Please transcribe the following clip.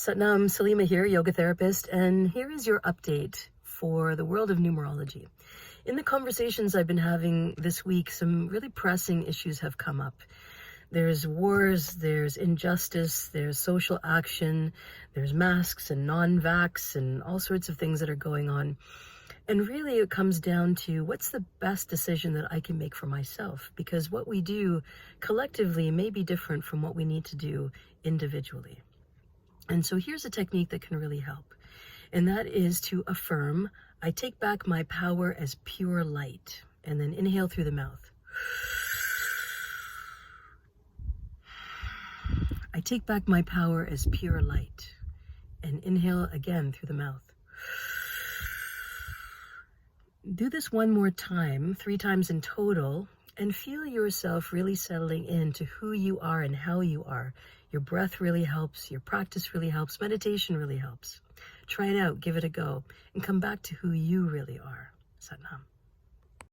Satnam, Salimah here, yoga therapist, and here is your update for the world of numerology. In the conversations I've been having this week, some really pressing issues have come up. There's wars, there's injustice, there's social action, there's masks and non-vax and all sorts of things that are going on. And really it comes down to what's the best decision that I can make for myself, because what we do collectively may be different from what we need to do individually. And so here's a technique that can really help. And that is to affirm, I take back my power as pure light. And then inhale through the mouth. I take back my power as pure light. And inhale again through the mouth. Do this one more time, 3 times in total, and feel yourself really settling into who you are and how you are. Your breath really helps, your practice really helps, meditation really helps. Try it out, give it a go, and come back to who you really are. Satnam.